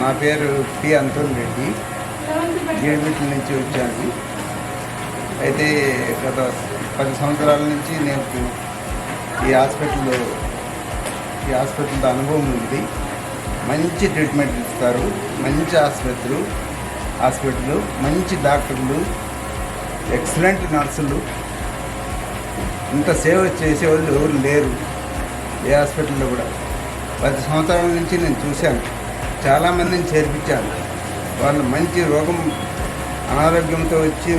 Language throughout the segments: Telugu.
నా పేరు పి అంతోన్ రెడ్డి, జీడిమిట్ల నుంచి వచ్చాను. అయితే గత 10 సంవత్సరాల నుంచి నేను ఈ హాస్పిటల్లో అనుభవం ఉంది. మంచి ట్రీట్మెంట్ ఇస్తారు, మంచి హాస్పిటల్, మంచి డాక్టర్లు, ఎక్సలెంట్ నర్సులు. ఇంత సేవ చేసేవాళ్ళు ఎవరు లేరు ఏ హాస్పిటల్లో కూడా. 10 సంవత్సరాల నుంచి నేను చూశాను, చాలామందిని చేర్పించాను. వాళ్ళు మంచి అనారోగ్యంతో వచ్చి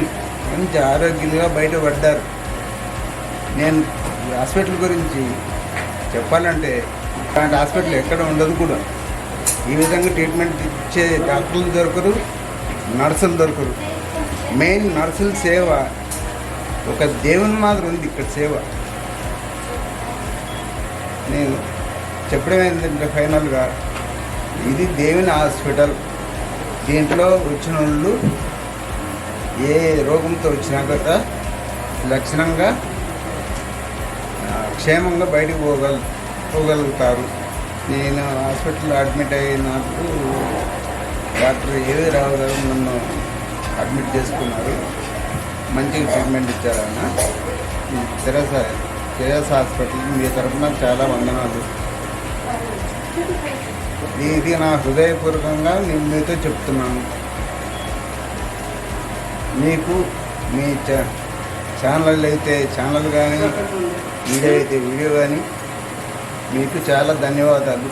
మంచి ఆరోగ్యంగా బయటపడ్డారు. నేను హాస్పిటల్ గురించి చెప్పాలంటే అలాంటి హాస్పిటల్ ఎక్కడ ఉండదు కూడా. ఈ విధంగా ట్రీట్మెంట్ ఇచ్చే డాక్టర్లు దొరకరు, నర్సులు దొరకరు. మెయిన్ నర్సుల సేవ ఒక దేవుని మాదిరి ఉంది ఇక్కడ సేవ. నేను చెప్పడం ఏంటంటే ఫైనల్గా ఇది దేవుని హాస్పిటల్. దీంట్లో వచ్చిన వాళ్ళు ఏ రోగంతో వచ్చినా కదా లక్షణంగా క్షేమంగా బయటకు పోగలుగుతారు. నేను హాస్పిటల్లో అడ్మిట్ అయినప్పుడు డాక్టర్ ఏవి రావు గారు నన్ను అడ్మిట్ చేసుకున్నారు. మంచిగా ట్రీట్మెంట్ ఇచ్చారన్న. తెరాస హాస్పిటల్ మీ తరఫున చాలా వందనాలు. ఇది నా హృదయపూర్వకంగా నేను మీతో చెప్తున్నాను. మీకు మీ ఛానల్ కానీ వీడియో కానీ మీకు చాలా ధన్యవాదాలు.